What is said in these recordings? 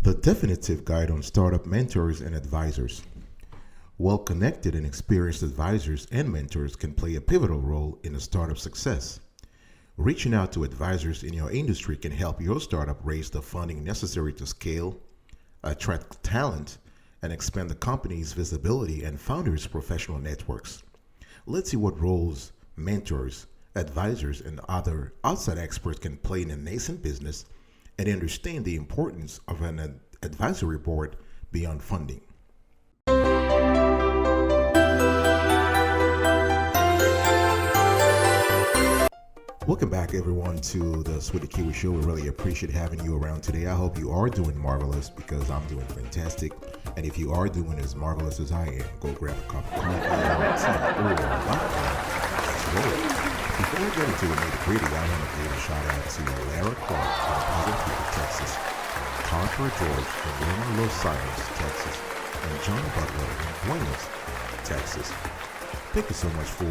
The definitive guide on startup mentors and advisors. Well connected and experienced advisors and mentors can play a pivotal role in a startup success. Reaching out to advisors in your industry can help your startup raise the funding necessary to scale, attract talent, and expand the company's visibility and founders' professional networks. Let's see what roles mentors, advisors, and other outside experts can play in a nascent business and understand the importance of an advisory board beyond funding. Welcome back, everyone, to the Sweet Kiwi Show. We really appreciate having you around today. I hope you are doing marvelous because I'm doing fantastic. And if you are doing as marvelous as I am, go grab a cup of coffee or tea or vodka. Before we get into the nitty-gritty, I want to give a shout out to Lara Clark from Pleasant River, Texas, Carter George from Loma Los Alamos, Texas, and John Butler in Buenos, Texas. Thank you so much for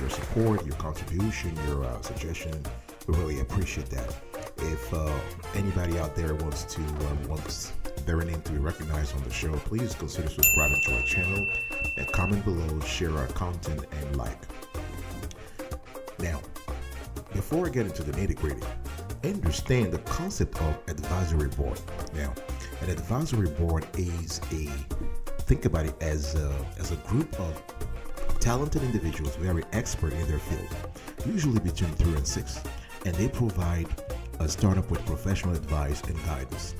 your support, your contribution, your suggestion. We really appreciate that. If anybody out there wants their name to be recognized on the show, please consider subscribing to our channel and comment below, share our content, and like. Now, before I get into the nitty-gritty, understand the concept of advisory board. Now, an advisory board is think about it as a group of talented individuals, very expert in their field, usually between 3 and 6, and they provide a startup with professional advice and guidance.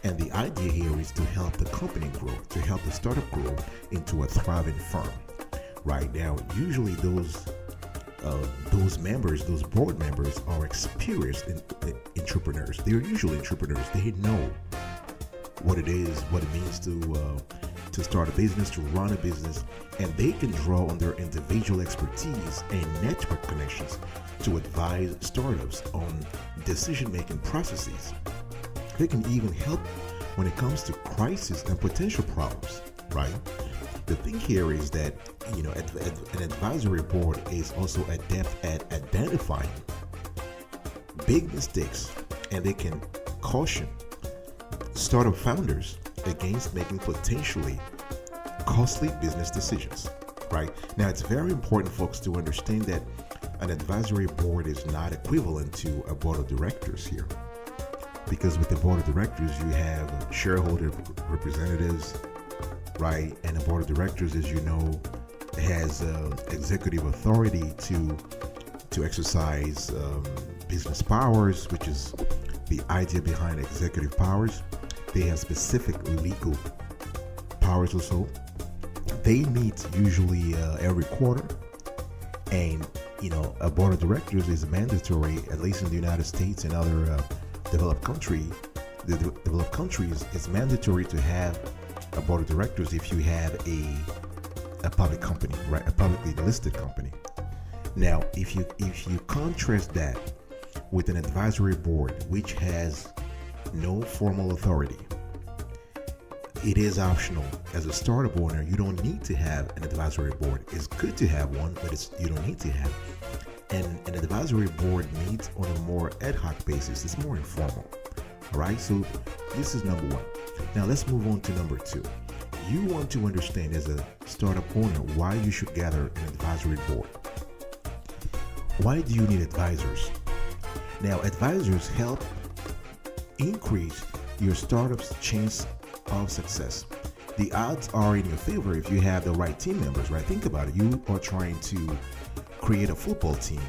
And the idea here is to help the company grow, to help the startup grow into a thriving firm. Right now, usually those members, those board members, are experienced entrepreneurs. They're usually entrepreneurs. They know what it is, what it means to start a business, to run a business, and they can draw on their individual expertise and network connections to advise startups on decision-making processes. They can even help when it comes to crisis and potential problems, right? The thing here is that, an advisory board is also adept at identifying big mistakes, and they can caution startup founders against making potentially costly business decisions, right? Now, it's very important, folks, to understand that an advisory board is not equivalent to a board of directors here. Because with the board of directors, you have shareholder representatives, right? And the board of directors, as you know, has executive authority to exercise business powers, which is the idea behind executive powers. They have specific legal powers also. They meet usually every quarter, and a board of directors is mandatory, at least in the United States and other developed countries. The developed countries, it's mandatory to have a board of directors if you have a public company, right? A publicly listed company. Now, if you contrast that with an advisory board which has no formal authority, it is optional. As a startup owner, you don't need to have an advisory board. It's good to have one, but you don't need to have. And an advisory board meets on a more ad hoc basis. It's more informal, right? So this is number one. Now let's move on to number two. You want to understand as a startup owner why you should gather an advisory board. Why do you need advisors? Now, advisors help increase your startup's chance of success. The odds are in your favor if you have the right team members, right? Think about it. You are trying to create a football team,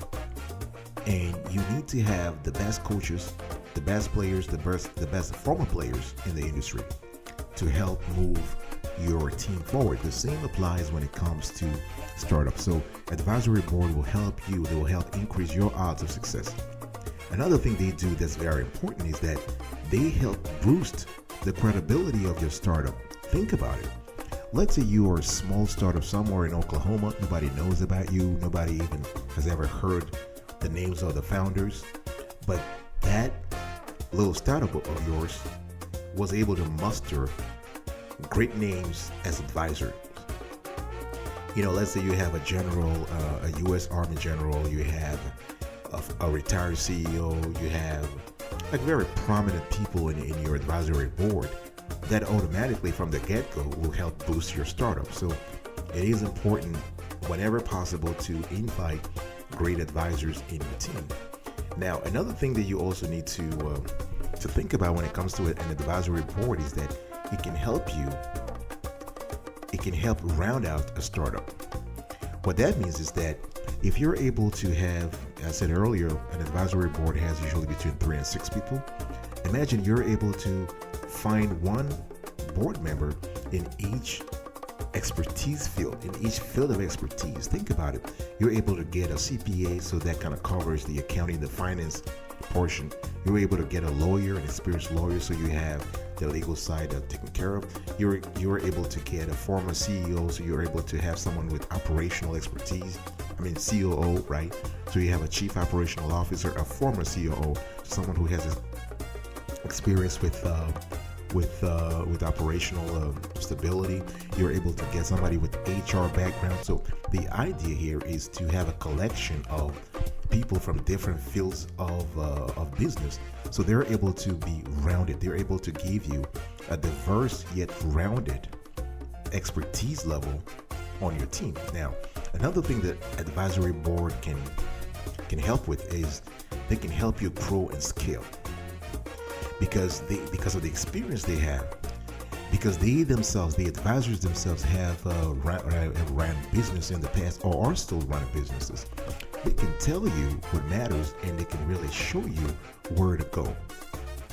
and you need to have the best coaches, the best players, the best former players in the industry to help move your team forward. The same applies when it comes to startups. So advisory board will help you. They will help increase your odds of success. Another thing they do that's very important is that they help boost the credibility of your startup. Think about it. Let's say you are a small startup somewhere in Oklahoma. Nobody knows about you. Nobody even has ever heard the names of the founders. But that little startup of yours was able to muster great names as advisors. Let's say you have a general, a U.S. Army general, you have a retired CEO, you have like very prominent people in your advisory board, that automatically from the get-go will help boost your startup. So it is important whenever possible to invite great advisors in your team. Now, another thing that you also need to think about when it comes to an advisory board is that it can help round out a startup. What that means is that if you're able to have, as I said earlier, an advisory board has usually between 3 and 6 people. Imagine you're able to find one board member in each expertise field, in each field of expertise. Think about it. You're able to get a CPA, so that kind of covers the accounting, the finance portion. You're able to get a lawyer, an experienced lawyer, so you have the legal side taken care of. You're able to get a former CEO, so you're able to have someone with operational expertise. I mean COO, right? So you have a chief operational officer, a former COO, someone who has experience with operational stability. You're able to get somebody with HR background. So the idea here is to have a collection of people from different fields of business, so they're able to be rounded. They're able to give you a diverse yet rounded expertise level on your team. Now, another thing that advisory board can help with is they can help you grow and scale, because of the experience they have, because they themselves, the advisors themselves, have ran business in the past or are still running businesses. They can tell you what matters, and they can really show you where to go.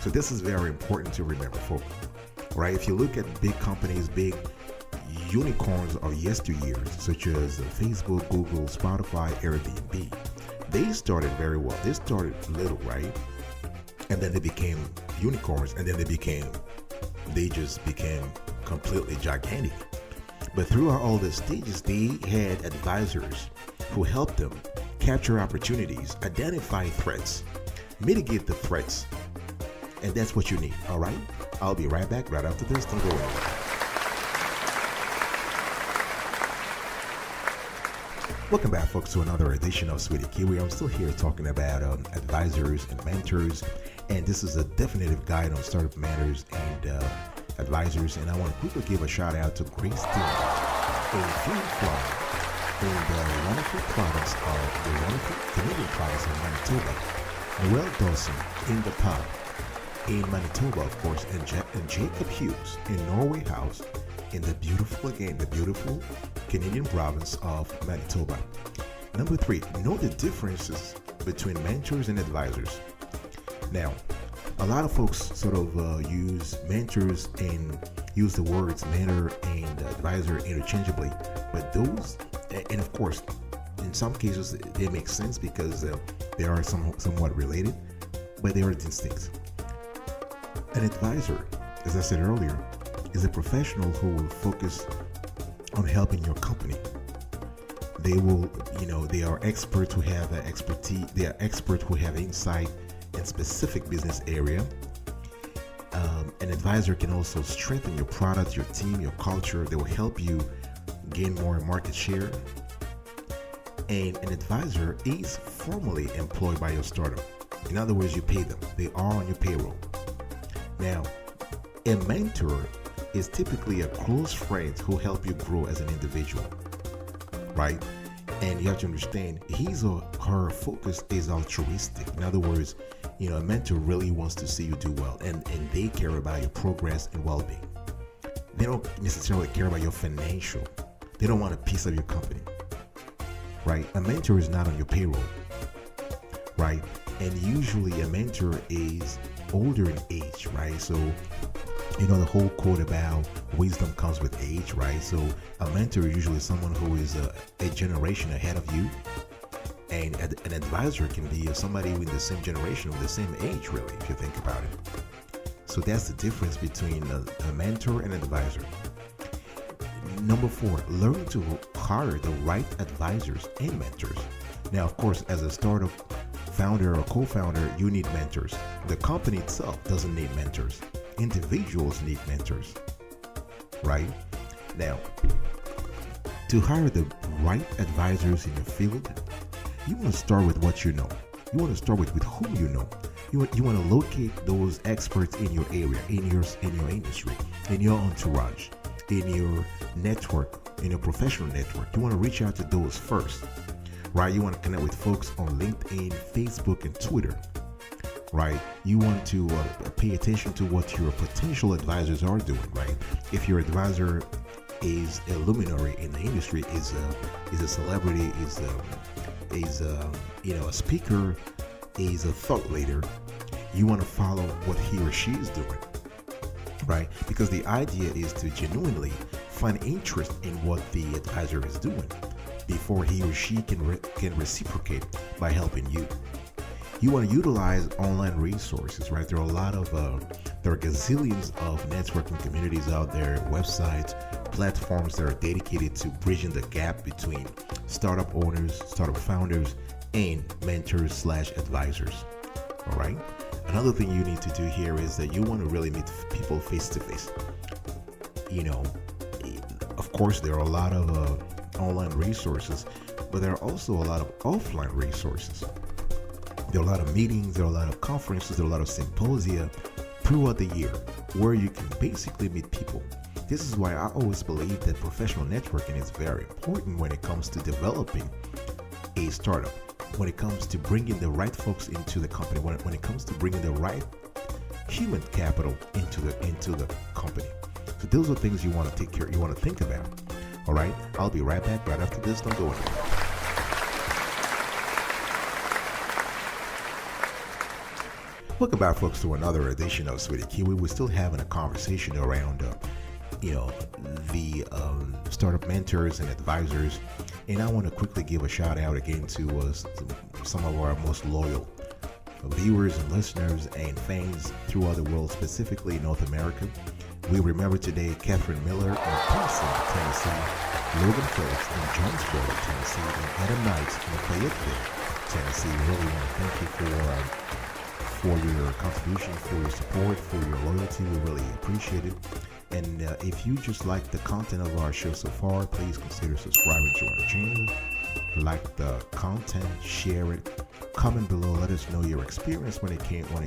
So this is very important to remember, folks. Right? If you look at big companies, big unicorns of yesteryears, such as Facebook, Google, Spotify, Airbnb, they started very well. They started little, right? And then they became unicorns, and then they just became completely gigantic. But throughout all the stages, they had advisors who helped them capture opportunities, identify threats, mitigate the threats. And that's what you need, all right? I'll be right back right after this. Don't go away. Welcome back, folks, to another edition of Sweetie Kiwi. I'm still here talking about advisors and mentors, and this is a definitive guide on startup matters and advisors. And I want to quickly give a shout out to Grace Dean in Florida, in the wonderful province of the wonderful Canadian province of Manitoba. Noel Dawson in the pub in Manitoba, of course, and Jacob Hughes in Norway House in the beautiful Canadian province of Manitoba. Number 3, know the differences between mentors and advisors. Now, a lot of folks sort of use mentors and use the words mentor and advisor interchangeably, but those, and of course, in some cases they make sense because they are somewhat related, but they are distinct. An advisor, as I said earlier, is a professional who will focus on helping your company. They will, they are experts who have expertise. They are experts who have insight in specific business area. An advisor can also strengthen your product, your team, your culture. They will help you gain more market share. And an advisor is formally employed by your startup. In other words, you pay them. They are on your payroll. Now, a mentor is typically a close friend who help you grow as an individual, right? And you have to understand, his or her focus is altruistic. In other words, a mentor really wants to see you do well, and they care about your progress and well-being. They don't necessarily care about your financial. They don't want a piece of your company, right? A mentor is not on your payroll, right? And usually a mentor is older in age, right? So, the whole quote about wisdom comes with age, right? So a mentor is usually someone who is a generation ahead of you. And an advisor can be somebody in the same generation, with the same age, really, if you think about it. So that's the difference between a mentor and an advisor. Number 4, learn to hire the right advisors and mentors. Now, of course, as a startup founder or co-founder, you need mentors. The company itself doesn't need mentors. Individuals need mentors, right? Now, to hire the right advisors in your field, you want to start with what you know. You want to start with whom you know. You want to locate those experts in your area, in your industry, in your entourage, in your network, in your professional network. You want to reach out to those first, right? You want to connect with folks on LinkedIn, Facebook, and Twitter, right? You want to pay attention to what your potential advisors are doing, right? If your advisor is a luminary in the industry, is a celebrity, is a speaker, is a thought leader, you want to follow what he or she is doing, right? Because the idea is to genuinely find interest in what the advisor is doing before he or she can reciprocate by helping you. You want to utilize online resources, right? There are gazillions of networking communities out there, websites, platforms that are dedicated to bridging the gap between startup owners, startup founders, and mentors/advisors. All right. Another thing you need to do here is that you want to really meet people face to face. Of course, there are a lot of online resources, but there are also a lot of offline resources. There are a lot of meetings, there are a lot of conferences, there are a lot of symposia throughout the year where you can basically meet people. This is why I always believe that professional networking is very important when it comes to developing a startup, when it comes to bringing the right folks into the company, when it comes to bringing the right human capital into the company. So those are things you want to take care, you want to think about. All right, I'll be right back right after this. Don't go anywhere. Welcome back, folks, to another edition of Sweetie Kiwi. We're still having a conversation around, the startup mentors and advisors. And I want to quickly give a shout out again to some of our most loyal viewers and listeners and fans throughout the world, specifically North America. We remember today Catherine Miller in Tennessee, Logan Phillips in Jonesboro, Tennessee, and Adam Knight in Fayetteville, Tennessee. Really want to thank you for your contribution, for your support, for your loyalty. We really appreciate it. And if you just like the content of our show so far, please consider subscribing to our channel. Like the content, share it, comment below, let us know your experience when it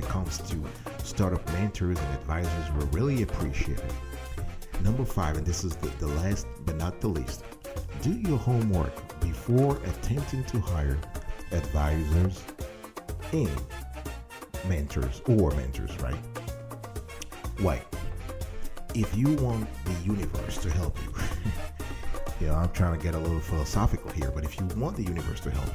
comes to startup mentors and advisors. We really appreciate it. Number 5, and this is the last but not the least, do your homework before attempting to hire advisors and mentors, right? Why? If you want the universe to help you, I'm trying to get a little philosophical here, but if you want the universe to help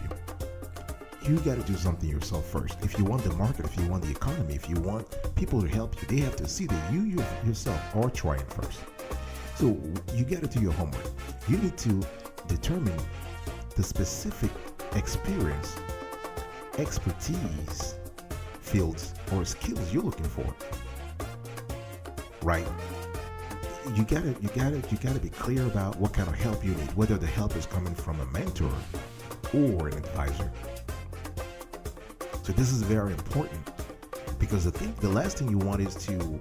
you got to do something yourself first. If you want the market, if you want the economy, if you want people to help you, they have to see that you yourself are trying first. So you got to do your homework. You need to determine the specific experience, expertise, fields, or skills you're looking for. Right? You gotta be clear about what kind of help you need, whether the help is coming from a mentor or an advisor. So this is very important, because the last thing you want is to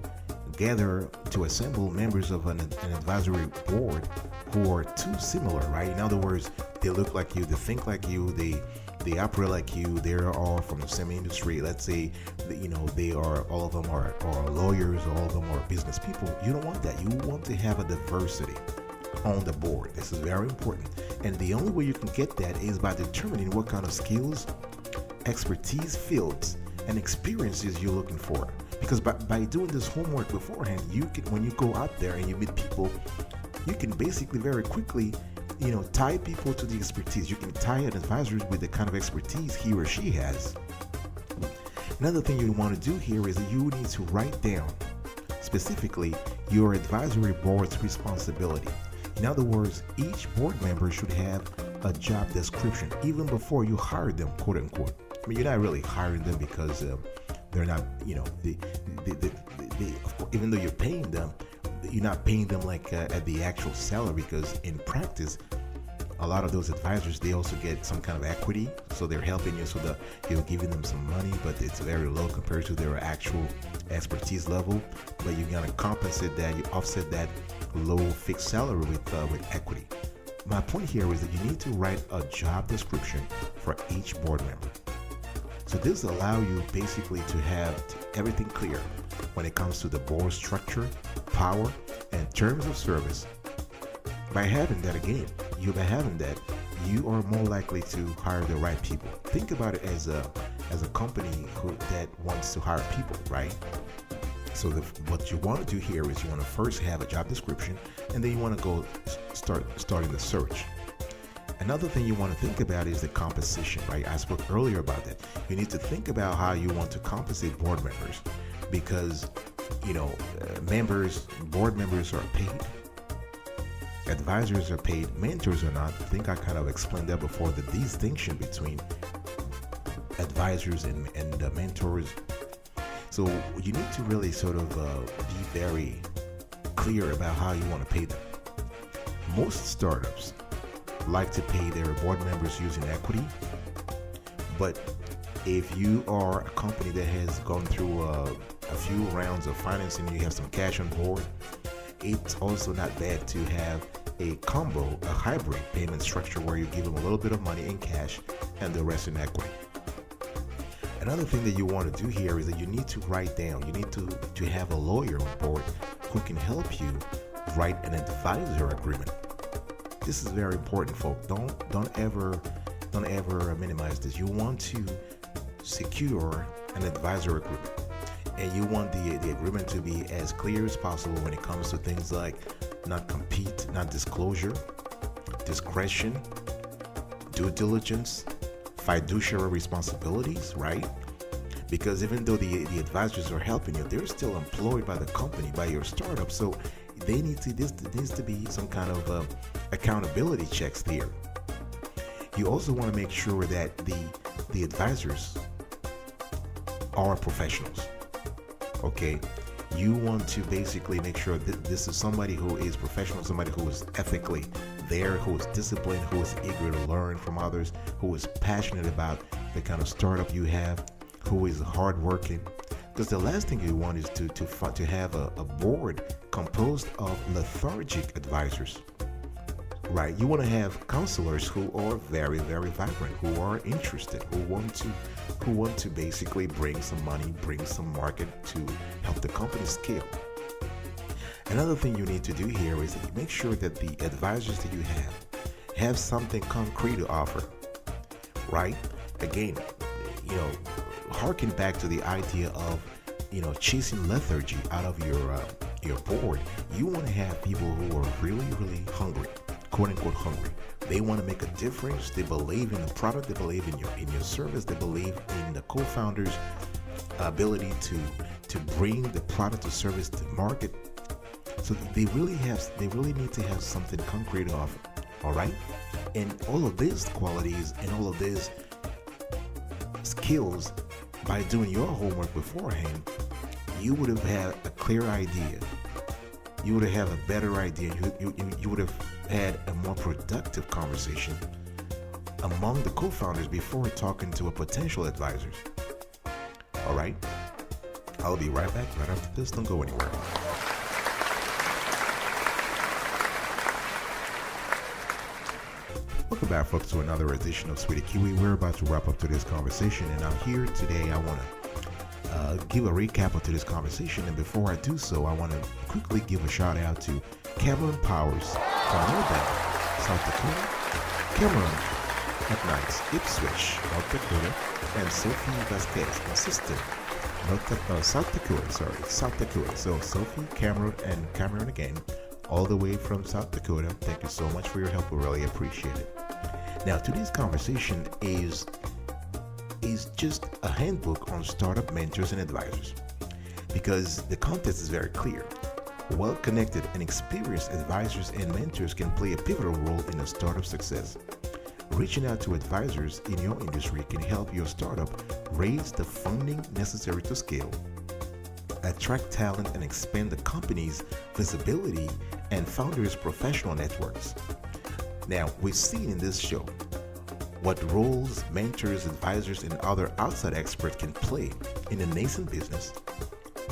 assemble members of an advisory board who are too similar, right? In other words, they look like you, they think like you, they operate like you, they're all from the same industry. Let's say, all of them are lawyers, all of them are business people. You don't want that. You want to have a diversity on the board. This is very important. And the only way you can get that is by determining what kind of skills, expertise, fields, and experiences you're looking for. Because by doing this homework beforehand, when you go out there and you meet people, you can basically very quickly tie people to the expertise. You can tie an advisor with the kind of expertise he or she has. Another thing you want to do here is that you need to write down specifically your advisory board's responsibility. In other words, each board member should have a job description even before you hire them, quote unquote. I mean, you're not really hiring them because they're not, of course, even though you're paying them, you're not paying them like at the actual salary, because in practice, a lot of those advisors, they also get some kind of equity. So they're helping you, so that you're giving them some money, but it's very low compared to their actual expertise level. But you're going to compensate that, you offset that low fixed salary with equity. My point here is that you need to write a job description for each board member. So So this allow you basically to have everything clear when it comes to the board structure, power, and terms of service. By having that again, you are more likely to hire the right people. Think about it as a company that wants to hire people, right? So what you want to do here is you want to first have a job description, and then you want to go starting the search. Another thing you want to think about is the compensation, right? I spoke earlier about that. You need to think about how you want to compensate board members, because board members are paid, advisors are paid, mentors are not. I think I kind of explained that before, the distinction between advisors and mentors. So you need to really sort of be very clear about how you want to pay them. Most startups like to pay their board members using equity, but if you are a company that has gone through a few rounds of financing and you have some cash on board, it's also not bad to have a combo, a hybrid payment structure where you give them a little bit of money in cash and the rest in equity. Another thing that you want to do here is that you need to write down, you need to have a lawyer on board who can help you write an advisor agreement. This is very important, folks. Don't ever minimize this. You want to secure an advisor agreement, and you want the agreement to be as clear as possible when it comes to things like not compete, not disclosure, discretion, due diligence, fiduciary responsibilities, right? Because even though the advisors are helping you, they're still employed by the company, by your startup. So there needs to be some kind of accountability checks there. You also want to make sure that the advisors are professionals. Okay, you want to basically make sure that this is somebody who is professional, somebody who is ethically there, who is disciplined, who is eager to learn from others, who is passionate about the kind of startup you have, who is hardworking. Because the last thing you want is to have a board composed of lethargic advisors, right? You want to have counselors who are very, very vibrant, who are interested, who want to basically bring some money, bring some market to help the company scale. Another thing you need to do here is that make sure that the advisors that you have something concrete to offer, right? Again, harken back to the idea of chasing lethargy out of your board. You want to have people who are really, really hungry, quote unquote hungry. They want to make a difference. They believe in the product. They believe in your service. They believe in the co-founder's ability to bring the product or service to market. So they really need to have something concrete to offer. All right, and all of these qualities and all of these skills, by doing your homework beforehand, you would have had a clear idea. You would have a better idea. You would have had a more productive conversation among the co-founders before talking to a potential advisors. All right, I'll be right back right after this. Don't go anywhere. Welcome back, folks, to another edition of Sweetie Kiwi. We're about to wrap up today's conversation, and I'm here today. I want to give a recap of today's conversation, and before I do so, I want to quickly give a shout out to Cameron Powers from Alabama, South Dakota, Cameron McKnight, Ipswich, North Dakota, and Sophie Vasquez, assistant, South Dakota. So Sophie, Cameron, and Cameron again, all the way from South Dakota. Thank you so much for your help. We really appreciate it. Now, today's conversation is just a handbook on startup mentors and advisors, because the context is very clear. Well-connected and experienced advisors and mentors can play a pivotal role in a startup success. Reaching out to advisors in your industry can help your startup raise the funding necessary to scale, attract talent, and expand the company's visibility and founders' professional networks. Now, we've seen in this show what roles mentors, advisors, and other outside experts can play in a nascent business,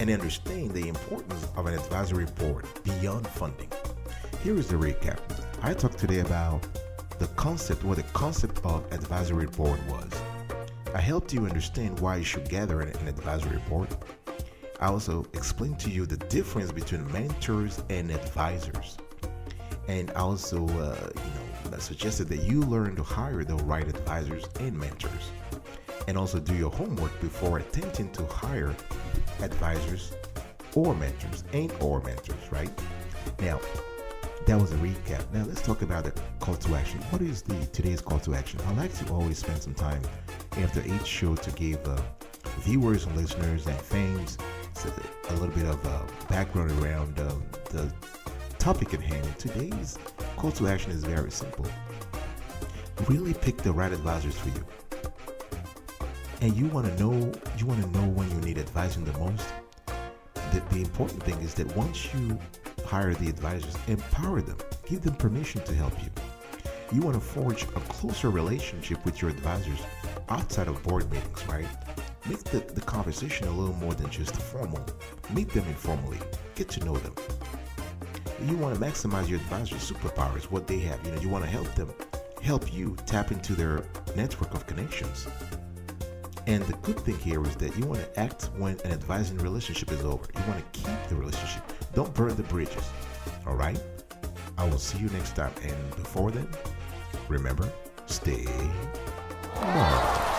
and understand the importance of an advisory board beyond funding. Here is the recap. I talked today about what the concept of advisory board was. I helped you understand why you should gather an advisory board. I also explained to you the difference between mentors and advisors. And I also, suggested that you learn to hire the right advisors and mentors. And also do your homework before attempting to hire advisors or mentors right? Now, that was a recap. Now let's talk about the call to action. What is today's call to action? I like to always spend some time after each show to give viewers and listeners and fans a little bit of background around the topic at hand. Today's call to action is very simple. Really pick the right advisors for you. And you want to know when you need advising the most. The important thing is that once you hire the advisors, empower them, give them permission to help you. You want to forge a closer relationship with your advisors outside of board meetings, right? Make the conversation a little more than just formal. Meet them informally. Get to know them. You want to maximize your advisors' superpowers, what they have. You want to help you tap into their network of connections. And the good thing here is that you want to act when an advising relationship is over. You want to keep the relationship. Don't burn the bridges. All right? I will see you next time. And before then, remember, stay marvelous.